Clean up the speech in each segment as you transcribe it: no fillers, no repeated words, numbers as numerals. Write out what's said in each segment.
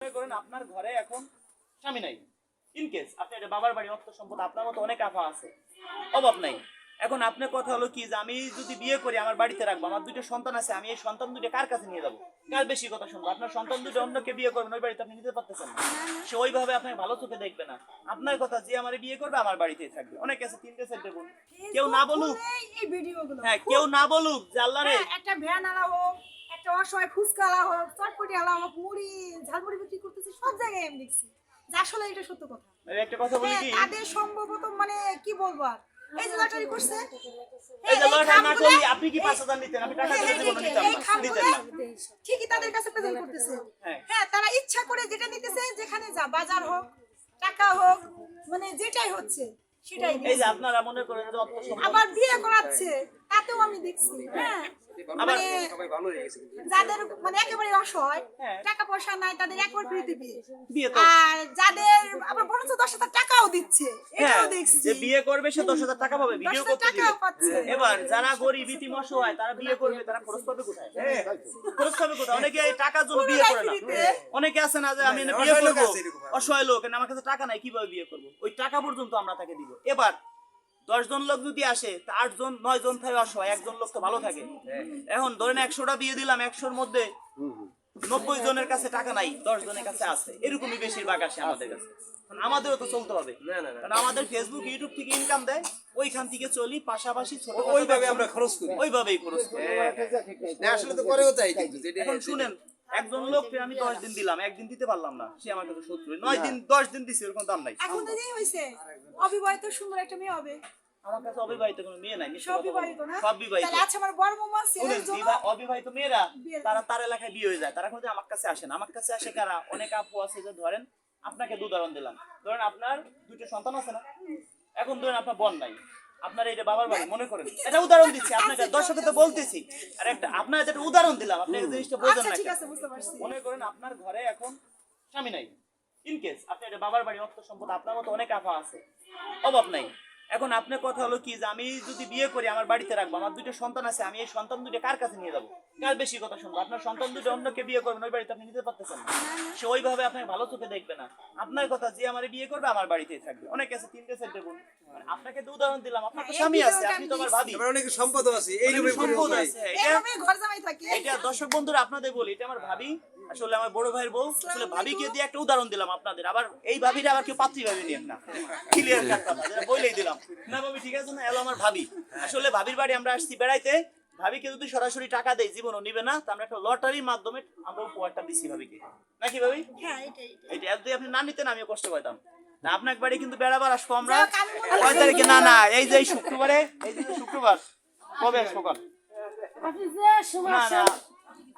মনে করেন আপনার ঘরে এখন স্বামী নাই, ইনকেস আপনি একটা বাবার বাড়ি অর্থ সম্পদ আপনার মতো অনেক আফা আছে, অভাব নাই। এখন আপনার কথা হলো কি যে আমি যদি বিয়ে করি আমার বাড়িতে রাখবো, আমার দুটো সন্তান আছে, আমি এই সন্তান দুটো কার কাছে নিয়ে যাবো? কার বেশি কথা শুনবো? আপনার সন্তান দুটো অন্যকে বিয়ে করবেন, ওই বাড়িতে আপনি নিতে পারতেছেন না, সে ওইভাবে আপনাকে ভালো চোখে দেখবে না। আপনার কথা যে আমার বিয়ে করবে আমার বাড়িতেই থাকবে। অনেক আছে তিনটে চারটে বোন, কেউ না বলুক, হ্যাঁ কেউ না বলুক যে আল্লাহ রে একটা ভ্যান আলা হোক, একটা অসহায় ফুচকা আলা হোক, চটপটি আলা হোক, মুড়ি ঝালমুড়ি বিক্রি করতেছে, সব জায়গায় আমি দেখছি যে আসলে এটা সত্য কথা। একটা কথা বলি কি, তাদের সম্ভবত মানে কি বলবো আর, এই যে লটারি করছে, এই যে লটারি না করলে আপনি কি 5000 নিতেন? আমি টাকা দিলে জীবনে নিতাম না, নিতেন না। ঠিকই তাদের কাছে প্রেজেন্ট করতেছে। হ্যাঁ, তারা ইচ্ছা করে যেটা নিতেছে, যেখানে যা বাজার হোক, টাকা হোক, মানে যেটাই হচ্ছে সেটাই। এই যে আপনারা মনে করেন যে অর্থ সম্পদ, আবার বিয়ে করাচ্ছে, তাতেও আমি দেখছি। হ্যাঁ, মানে যাদের মানে একেবারে অসহায়, টাকা পয়সা নাই, তাদের একবার ফ্রিতে বিয়ে। আর যাদের আবার বরঞ্চ 10,000 টাকাও দিচ্ছে, এটাও দেখছি। যে বিয়ে করবে সে 10,000 টাকা পাবে, ভিডিও করতে দিবে। এবার যারা গরিব ইতিম অসহায় তারা বিয়ে করবে, তারা খরচ পাবে কোথায়? খরচ পাবে কোথায়? অনেকে এই টাকার জন্য বিয়ে করে না। অনেকে আছে না যে আমি বিয়ে করব, অসহায় লোক, আমার কাছে টাকা নাই, কিভাবে বিয়ে করব? ওই টাকা পর্যন্ত আমরা তাকে দিব। এবার 10 জন লোক যদি আসে, 8 জন 9 জন থাকে অসহায়, একজন লোক তো ভালো থাকে। এখন ধরেন 100টা বিয়ে দিলাম, 100-র মধ্যে 90 জনের কাছে টাকা নাই, 10 জনের কাছে আছে। এরকমই বেশিরভাগ আসে আমাদের কাছে। আমাদেরও তো চলতে হবে, কারণ আমাদের ফেসবুক ইউটিউব থেকে ইনকাম দেয়, ওইখান থেকে চলি, পাশাপাশি ছোট ওইভাবে আমরা খরচ করি, ওইভাবেই খরচ করি। আসলে তো করেও তাই। এখন শুনেন, একজন লোককে আমি 10 দিন দিলাম, একদিন দিতে পারলাম না, সে আমার কাছে শত্রু। 9 দিন 10 দিন দিছি, এরকম দাম নাই। এখন তো যেই হইছে অবিবাহিত সুন্দর একটা মেয়ে হবে। আমার কাছে অবিবাহিত কোনো মেয়ে নাই, সব বিবাহিত না? সব বিবাহিত। তাহলে আচ্ছা, আমার বড় মামা আছে অবিবাহিত মেয়েরা, তারা তার এলাকায় বিয়ে হয়ে যায়, তারা কিন্তু আমার কাছে আসে না। আমার কাছে আসে কারা? অনেক আপু আছে, যে ধরেন আপনাকে উদাহরণ দিলাম, ধরেন আপনার দুটো সন্তান আছে না, এখন ধরেন আপনার বোন নাই, আপনার এইটা বাবার বাড়ি মনে করেন, এটা উদাহরণ দিচ্ছি আপনাকে, দর্শককে তো বলতেছি, আর একটা আপনার যেটা উদাহরণ দিলাম, আপনি এই জিনিসটা বোঝেন না। ঠিক আছে, বুঝতে পারছি। মনে করেন আপনার ঘরে এখন স্বামী নাই, ইনকেস আপনি একটা বাবার বাড়ি অর্থ সম্পদ আপনার মতো অনেক আফা আছে, অভাব নাই। এখন আপনার কথা হলো কি যে আমি যদি বিয়ে করি আমার বাড়িতে রাখবো, আমার দুটো সন্তান আছে, আমি এই সন্তান দুটো কার কাছে নিয়ে যাবো? কার বেশি কথা শুনবো? আপনার সন্তান দুটো অন্যকে বিয়ে করবেন, ওই বাড়িতে আপনি নিতে পারতেছেন না, সে ওইভাবে আপনাকে ভালো চোখে দেখবে না। আপনার কথা যে আমার বিয়ে করবে আমার বাড়িতেই থাকবে। অনেক আছে তিনটে চারটে বোন, আপনাকে তো উদাহরণ দিলাম, আপনার তো স্বামী আছে, আপনি তো আমার ভাবি, অনেক সম্পদও আছে, এই রূপে সম্পদ আছে। এইভাবে ঘর জামাই থাকে। এটা দর্শক বন্ধুরা আপনাদের বলি, এটা আমার ভাবি, আসলে আমার বড় ভাইয়ের বউ। আসলে ভাবিকে দিয়ে একটা উদাহরণ দিলাম আপনাদের, আবার এই ভাবিটা আবার কেউ পাত্রী ভাবি নিয়েন না, ক্লিয়ার কাট কথা যেটা বলেই দিলাম না। ভাবি ঠিক আছে না, এলো আমার ভাবি। আসলে ভাবির বাড়ি আমরা আসছি বেড়াইতে, ভাবিকে যদি সরাসরি টাকা দেয় জীবনও নিবে না, তো আমরা একটা লটারির মাধ্যমে আমরা উপহারটা দিছি ভাবিকে, নাকি ভাবি? হ্যাঁ, এটা যদি আপনি না নিতেন আমিও কষ্ট পাইতাম না। আপনার বাড়ি কিন্তু বেড়াবার আসবো আমরা 6 তারিখে, না না এই যে শুক্রবারে, এই যে শুক্রবার কবে সকাল, আপনি যে সময় না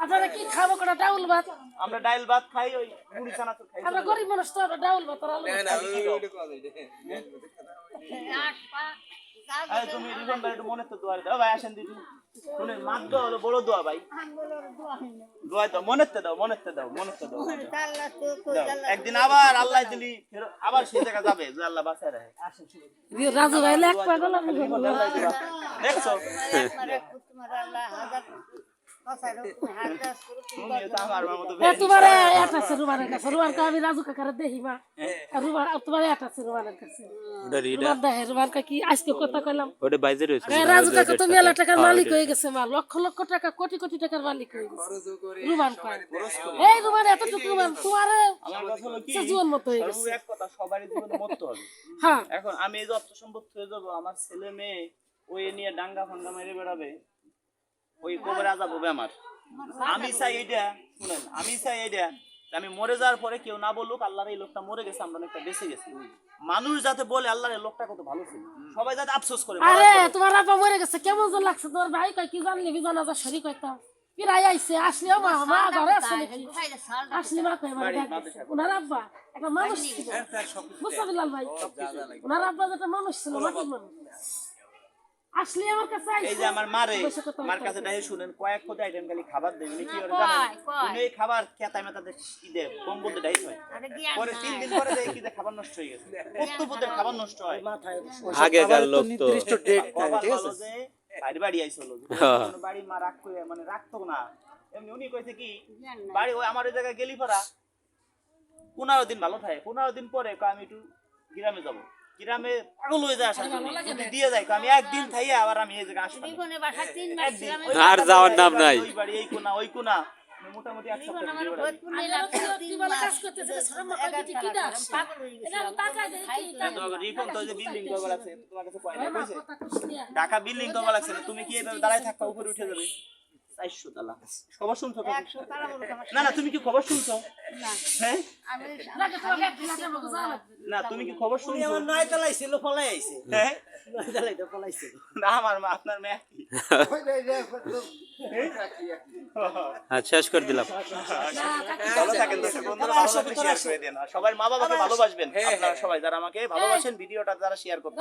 আপনারা কি খাবো? কোটা ডাউল ভাত, আমরা ডাইল ভাত খাই, ওই মুড়ি চানাচুর খাই। আমরা গরিব মানুষ তো, আমরা ডাউল ভাত আর আলু আরে তুমি রিজন ভাই একটু মনে তো দোয়া দাও ভাই, আসেন দিদি শুনে মাত দোয়া হলো বড় দোয়া ভাই, দোয়া দাও, মনেতে দাও, মনেতে দাও, মনেতে দাও। একদিন আবার আল্লাহ দিলি আবার সেই জায়গা যাবে যে আল্লাহ বাঁচায় রাখে। আসেন রাজু ভাই এক পাগল দেখছো, তোমার একটা আছে রুমানের কাছে, রুমান কা আমি রাজু কাকারে দেখি মা, রুমান তোমার একটা আছে রুমানের কাছে, রুমান দেখে রুমান কি আজকে কথা কইলাম, ওটা বাইজে রয়েছে। রাজু কাকা তুমি মেলা টাকার মালিক হয়ে গেছে, মা লক্ষ লক্ষ টাকা, কোটি কোটি টাকার মালিক হয়ে গেছে রুমান কয়। এই রুমান এতটুকু রুমান তোমার আমার কথা হলো কি, জীবন মতো হয়ে গেছে। এক কথা, সবারই জীবনে মরতে হবে। হ্যাঁ, এখন আমি এই যে অর্থ সম্পদ হয়ে যাবো, আমার ছেলে মেয়ে ওই নিয়ে ডাঙ্গা ফাঙ্গা মেরে বেড়াবে, ওই কবরে আযাব হবে আমার। আমি চাই এইটা, শুনেন, আমি চাই এইটা আমি মরে যাওয়ার পরে কেউ না বলুক আল্লাহর এই লোকটা মরে গেছে, আমরা অনেকটা বেঁচে গেছি। মানুষ যাতে বলে আল্লাহর এই লোকটা কত ভালো ছিল, সবাই যাতে আফসোস করে। আরে তোমার আব্বা মরে গেছে কেমন যে লাগছে, তোমার ভাই কয় কি জানলি বিজানা শরীর কইতাম পিরাই আইছে, আসলে মা মা ঘরে আছে নাকি, আসলে মা কই মানে ওনার আব্বা একটা মানুষ ছিল, মুস্তাফিলাল ভাই, ওনার আব্বা একটা মানুষ ছিল, মাটির মানুষ। আসলে আমার কাছে এই যে আমার মারে, মার কাছে ডাইরে শুনেন, কয়েক কোটি আইটেম খালি খাবার দেয়, উনি কি করে জানেন? উনি এই খাবার খেতায় মেতাতে ইদে কম্বল দিয়ে ডাইস হয়, পরে 3 দিন পরে দেখি যে খাবার নষ্ট হয়ে গেছে, কত খাবার নষ্ট হয়। আগেকার লোক তো নির্দিষ্ট ডেট থাকে, ঠিক আছে? বাড়ি বাড়ি আইছিল, বাড়ি মা রাখতো, মানে রাখতো না এমনি। উনি কইছে কি বাড়ি ওই আমার ওই জায়গায় গেলি পড়া 15 দিন ভালো থাকে, 15 দিন পরে কয় আমি একটু গ্রামে যাব, গ্রামে পাগল হয়ে যায় আসার জন্য, যদি দিয়ে যায় কয় আমি একদিন থাইয়া আবার আমি এই জায়গায় আসবো না। আর যাওয়ার নাম নাই। ওই বাড়ি এই কোনা ওই কোনা, মোটামুটি এক সপ্তাহ ঘুরে বেড়াই। তোমাকে রিপন তো যে বিল্ডিং করবা লাগছে, তোমার কাছে কয় না কইছে ঢাকা বিল্ডিং করবা লাগছে, তুমি কি এভাবে দাঁড়ায় থাকবা, উপরে উঠে যাবে 400 তালা। খবর শুনছো? না না, তুমি কি খবর শুনছো? হ্যাঁ না, তুমি কি খবর শুনছো? আমার 9 তলায় ছিল, পলাই আইছে। হ্যাঁ 9 তলায় তো পলাইছে। না, আমার মা আপনার মেয়ে কি? আর শেষ করে দিলাম। ভালো থাকেন দর্শক বন্ধুরা, ভালো লাগলে শেয়ার করে দেন, আর সবার মা বাবাকে ভালোবাসবেন। আপনারা সবাই যারা আমাকে ভালোবাসেন, ভিডিওটা যারা শেয়ার করবেন।